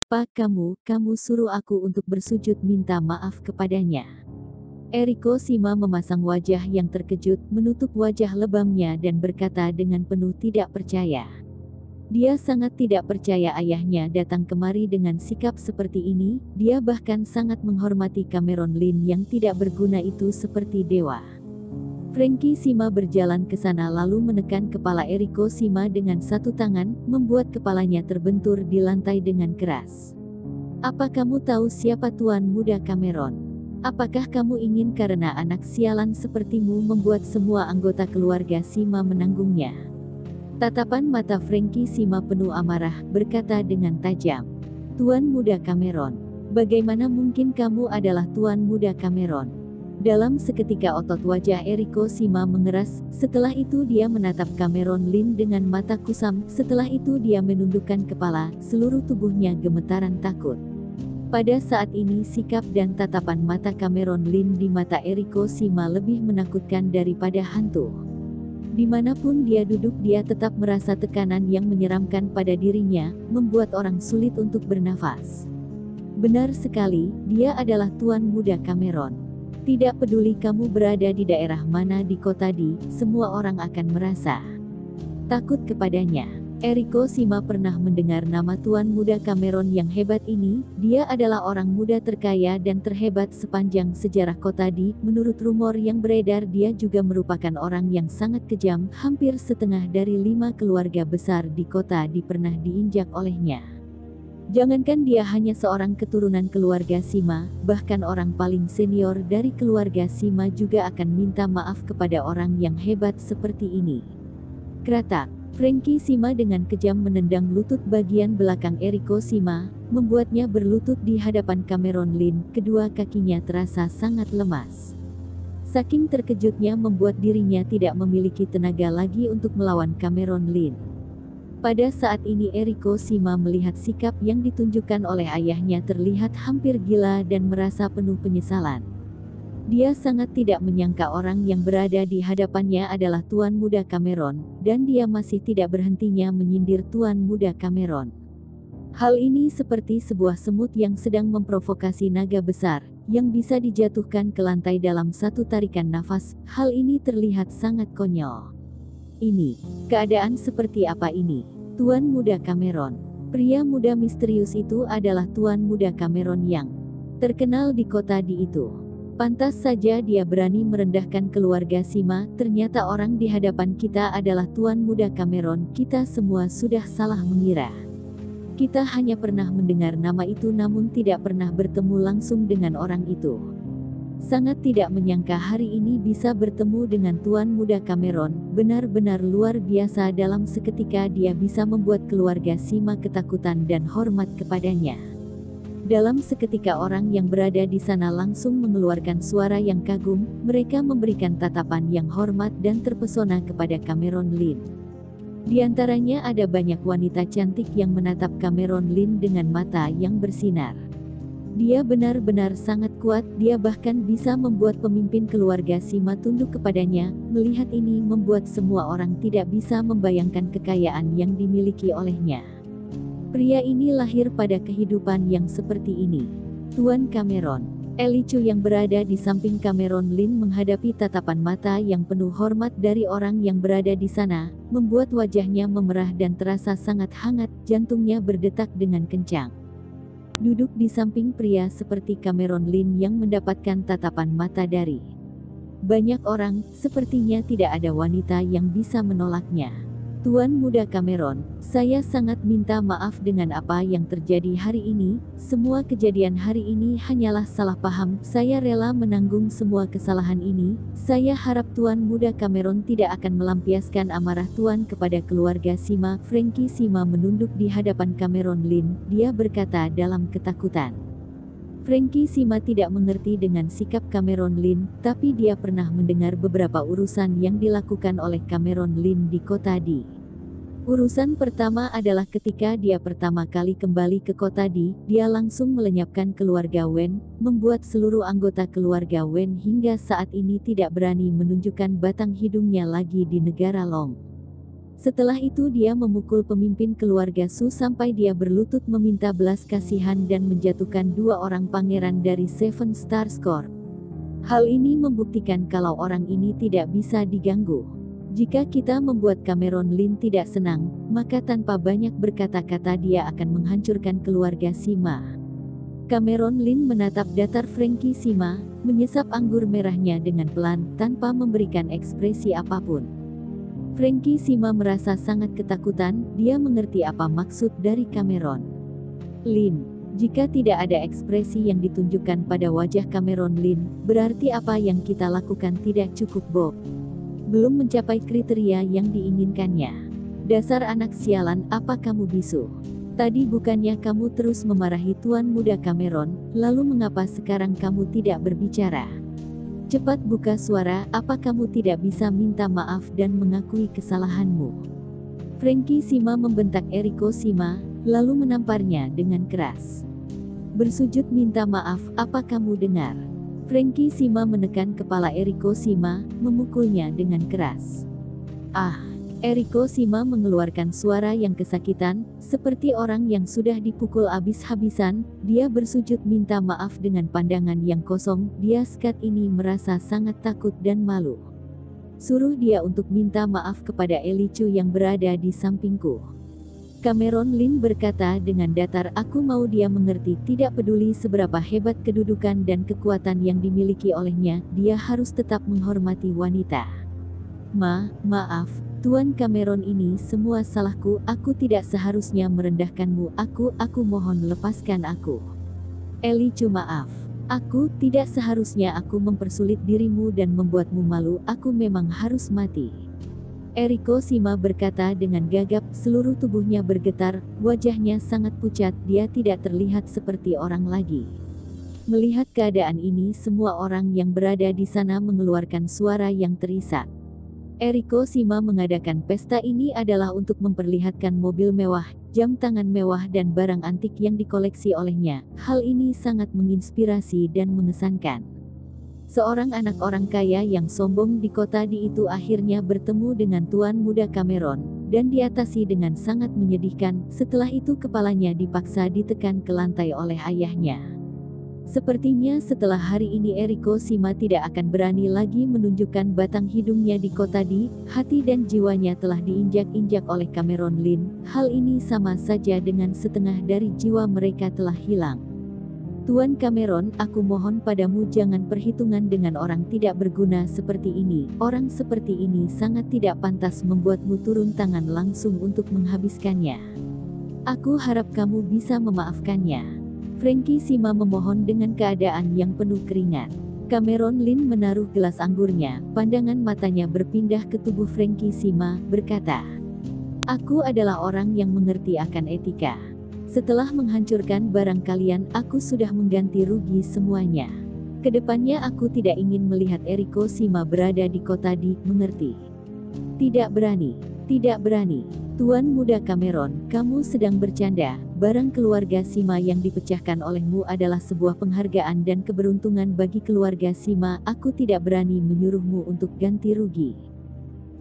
Pak, kamu suruh aku untuk bersujud minta maaf kepadanya. Eriko Shima memasang wajah yang terkejut, menutup wajah lebamnya dan berkata dengan penuh tidak percaya. Dia sangat tidak percaya ayahnya datang kemari dengan sikap seperti ini, dia bahkan sangat menghormati Cameron Lin yang tidak berguna itu seperti dewa. Frankie Shima berjalan ke sana lalu menekan kepala Eriko Shima dengan satu tangan, membuat kepalanya terbentur di lantai dengan keras. Apa kamu tahu siapa Tuan Muda Cameron? Apakah kamu ingin karena anak sialan sepertimu membuat semua anggota keluarga Shima menanggungnya? Tatapan mata Frankie Shima penuh amarah, berkata dengan tajam. Tuan Muda Cameron, bagaimana mungkin kamu adalah Tuan Muda Cameron? Dalam seketika otot wajah Eriko Shima mengeras, setelah itu dia menatap Cameron Lin dengan mata kusam, setelah itu dia menundukkan kepala, seluruh tubuhnya gemetaran takut. Pada saat ini sikap dan tatapan mata Cameron Lin di mata Eriko Shima lebih menakutkan daripada hantu. Dimanapun dia duduk dia tetap merasa tekanan yang menyeramkan pada dirinya, membuat orang sulit untuk bernafas. Benar sekali, dia adalah Tuan Muda Cameron. Tidak peduli kamu berada di daerah mana di kota di, semua orang akan merasa takut kepadanya. Eriko Shima pernah mendengar nama Tuan Muda Cameron yang hebat ini, dia adalah orang muda terkaya dan terhebat sepanjang sejarah kota di, menurut rumor yang beredar dia juga merupakan orang yang sangat kejam, hampir setengah dari 5 keluarga besar di kota di pernah diinjak olehnya. Jangankan dia hanya seorang keturunan keluarga Shima, bahkan orang paling senior dari keluarga Shima juga akan minta maaf kepada orang yang hebat seperti ini. Kratak, Frankie Shima dengan kejam menendang lutut bagian belakang Eriko Shima, membuatnya berlutut di hadapan Cameron Lin, kedua kakinya terasa sangat lemas. Saking terkejutnya membuat dirinya tidak memiliki tenaga lagi untuk melawan Cameron Lin. Pada saat ini Eriko Shima melihat sikap yang ditunjukkan oleh ayahnya terlihat hampir gila dan merasa penuh penyesalan. Dia sangat tidak menyangka orang yang berada di hadapannya adalah Tuan Muda Cameron, dan dia masih tidak berhentinya menyindir Tuan Muda Cameron. Hal ini seperti sebuah semut yang sedang memprovokasi naga besar, yang bisa dijatuhkan ke lantai dalam satu tarikan nafas. Hal ini terlihat sangat konyol. Ini, keadaan seperti apa ini? Tuan Muda Cameron. Pria muda misterius itu adalah Tuan Muda Cameron yang terkenal di kota di itu. Pantas saja dia berani merendahkan keluarga Shima, ternyata orang di hadapan kita adalah Tuan Muda Cameron, kita semua sudah salah mengira. Kita hanya pernah mendengar nama itu namun tidak pernah bertemu langsung dengan orang itu. Sangat tidak menyangka hari ini bisa bertemu dengan Tuan Muda Cameron, benar-benar luar biasa dalam seketika dia bisa membuat keluarga Shima ketakutan dan hormat kepadanya. Dalam seketika orang yang berada di sana langsung mengeluarkan suara yang kagum, mereka memberikan tatapan yang hormat dan terpesona kepada Cameron Lin. Di antaranya ada banyak wanita cantik yang menatap Cameron Lin dengan mata yang bersinar. Dia benar-benar sangat kuat, dia bahkan bisa membuat pemimpin keluarga Shima tunduk kepadanya. Melihat ini membuat semua orang tidak bisa membayangkan kekayaan yang dimiliki olehnya. Pria ini lahir pada kehidupan yang seperti ini. Tuan Cameron. Eli Chu yang berada di samping Cameron Lin menghadapi tatapan mata yang penuh hormat dari orang yang berada di sana, membuat wajahnya memerah dan terasa sangat hangat, jantungnya berdetak dengan kencang. Duduk di samping pria seperti Cameron Lin yang mendapatkan tatapan mata dari banyak orang, sepertinya tidak ada wanita yang bisa menolaknya. Tuan Muda Cameron, saya sangat minta maaf dengan apa yang terjadi hari ini, semua kejadian hari ini hanyalah salah paham, saya rela menanggung semua kesalahan ini, saya harap Tuan Muda Cameron tidak akan melampiaskan amarah Tuan kepada keluarga Shima. Frankie Shima menunduk di hadapan Cameron Lin, dia berkata dalam ketakutan. Frankie Shima tidak mengerti dengan sikap Cameron Lin, tapi dia pernah mendengar beberapa urusan yang dilakukan oleh Cameron Lin di kota di. Urusan pertama adalah ketika dia pertama kali kembali ke kota di, dia langsung melenyapkan keluarga Wen, membuat seluruh anggota keluarga Wen hingga saat ini tidak berani menunjukkan batang hidungnya lagi di negara Long. Setelah itu dia memukul pemimpin keluarga Su sampai dia berlutut meminta belas kasihan dan menjatuhkan 2 orang pangeran dari Seven Stars Corp. Hal ini membuktikan kalau orang ini tidak bisa diganggu. Jika kita membuat Cameron Lin tidak senang, maka tanpa banyak berkata-kata dia akan menghancurkan keluarga Sima. Cameron Lin menatap datar Frankie Sima, menyesap anggur merahnya dengan pelan, tanpa memberikan ekspresi apapun. Frankie Sima merasa sangat ketakutan, dia mengerti apa maksud dari Cameron Lin. Jika tidak ada ekspresi yang ditunjukkan pada wajah Cameron Lin, berarti apa yang kita lakukan tidak cukup Bob. Belum mencapai kriteria yang diinginkannya. Dasar anak sialan, apa kamu bisu? Tadi bukannya kamu terus memarahi Tuan Muda Cameron, lalu mengapa sekarang kamu tidak berbicara? Cepat buka suara, apa kamu tidak bisa minta maaf dan mengakui kesalahanmu? Frankie Sima membentak Eriko Sima, lalu menamparnya dengan keras. Bersujud minta maaf, apa kamu dengar? Frankie Sima menekan kepala Eriko Sima, memukulnya dengan keras. Ah! Eriko Sima mengeluarkan suara yang kesakitan, seperti orang yang sudah dipukul habis-habisan. Dia bersujud minta maaf dengan pandangan yang kosong. Dia saat ini merasa sangat takut dan malu. Suruh dia untuk minta maaf kepada Eli Chu yang berada di sampingku. Cameron Lin berkata dengan datar, aku mau dia mengerti, tidak peduli seberapa hebat kedudukan dan kekuatan yang dimiliki olehnya, dia harus tetap menghormati wanita. Maaf. Tuan Cameron, ini semua salahku, aku tidak seharusnya merendahkanmu, aku mohon lepaskan aku. Eli Chu, maaf. Aku tidak seharusnya aku mempersulit dirimu dan membuatmu malu, aku memang harus mati. Eriko Sima berkata dengan gagap, seluruh tubuhnya bergetar, wajahnya sangat pucat, dia tidak terlihat seperti orang lagi. Melihat keadaan ini, semua orang yang berada di sana mengeluarkan suara yang terisak. Eriko Sima mengadakan pesta ini adalah untuk memperlihatkan mobil mewah, jam tangan mewah dan barang antik yang dikoleksi olehnya. Hal ini sangat menginspirasi dan mengesankan. Seorang anak orang kaya yang sombong di kota di itu akhirnya bertemu dengan Tuan Muda Cameron, dan diatasi dengan sangat menyedihkan. Setelah itu kepalanya dipaksa ditekan ke lantai oleh ayahnya. Sepertinya setelah hari ini Eriko Sima tidak akan berani lagi menunjukkan batang hidungnya di kota di, hati dan jiwanya telah diinjak-injak oleh Cameron Lin. Hal ini sama saja dengan setengah dari jiwa mereka telah hilang. Tuan Cameron, aku mohon padamu jangan perhitungan dengan orang tidak berguna seperti ini. Orang seperti ini sangat tidak pantas membuatmu turun tangan langsung untuk menghabiskannya. Aku harap kamu bisa memaafkannya. Frankie Sima memohon dengan keadaan yang penuh keringat. Cameron Lin menaruh gelas anggurnya, pandangan matanya berpindah ke tubuh Frankie Sima, berkata, aku adalah orang yang mengerti akan etika. Setelah menghancurkan barang kalian, aku sudah mengganti rugi semuanya. Kedepannya aku tidak ingin melihat Eriko Sima berada di kota di, mengerti? Tidak berani. Tuan Muda Cameron, kamu sedang bercanda. Barang keluarga Sima yang dipecahkan olehmu adalah sebuah penghargaan dan keberuntungan bagi keluarga Sima. Aku tidak berani menyuruhmu untuk ganti rugi.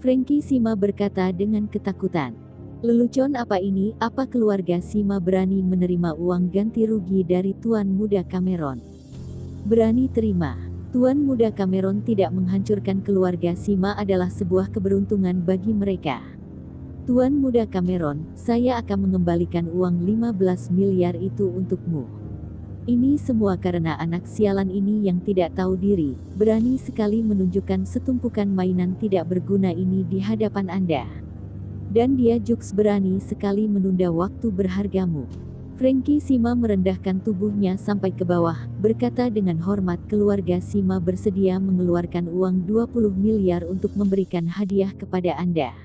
Frankie Sima berkata dengan ketakutan. Lelucon apa ini? Apa keluarga Sima berani menerima uang ganti rugi dari Tuan Muda Cameron? Berani terima. Tuan Muda Cameron tidak menghancurkan keluarga Sima adalah sebuah keberuntungan bagi mereka. Tuan Muda Cameron, saya akan mengembalikan uang 15 miliar itu untukmu. Ini semua karena anak sialan ini yang tidak tahu diri, berani sekali menunjukkan setumpukan mainan tidak berguna ini di hadapan Anda. Dan dia juga berani sekali menunda waktu berhargamu. Frankie Sima merendahkan tubuhnya sampai ke bawah, berkata dengan hormat, keluarga Sima bersedia mengeluarkan uang 20 miliar untuk memberikan hadiah kepada Anda.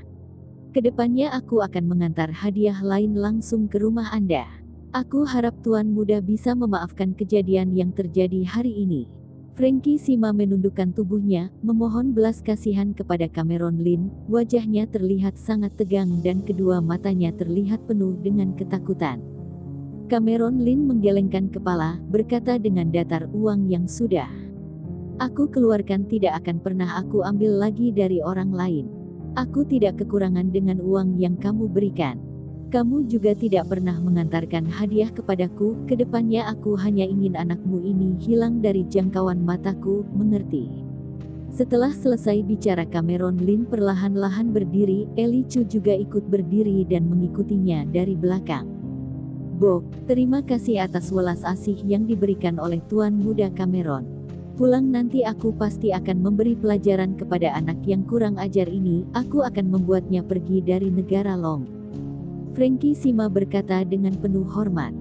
Kedepannya aku akan mengantar hadiah lain langsung ke rumah Anda. Aku harap Tuan Muda bisa memaafkan kejadian yang terjadi hari ini. Frankie Sima menundukkan tubuhnya, memohon belas kasihan kepada Cameron Lin. Wajahnya terlihat sangat tegang dan kedua matanya terlihat penuh dengan ketakutan. Cameron Lin menggelengkan kepala, berkata dengan datar, uang yang sudah aku keluarkan tidak akan pernah aku ambil lagi dari orang lain. Aku tidak kekurangan dengan uang yang kamu berikan. Kamu juga tidak pernah mengantarkan hadiah kepadaku. Kedepannya aku hanya ingin anakmu ini hilang dari jangkauan mataku, mengerti? Setelah selesai bicara Cameron Lin perlahan-lahan berdiri, Eli Chu juga ikut berdiri dan mengikutinya dari belakang. Bok, terima kasih atas welas asih yang diberikan oleh Tuan Muda Cameron. Pulang nanti aku pasti akan memberi pelajaran kepada anak yang kurang ajar ini, aku akan membuatnya pergi dari negara Long. Frankie Sima berkata dengan penuh hormat.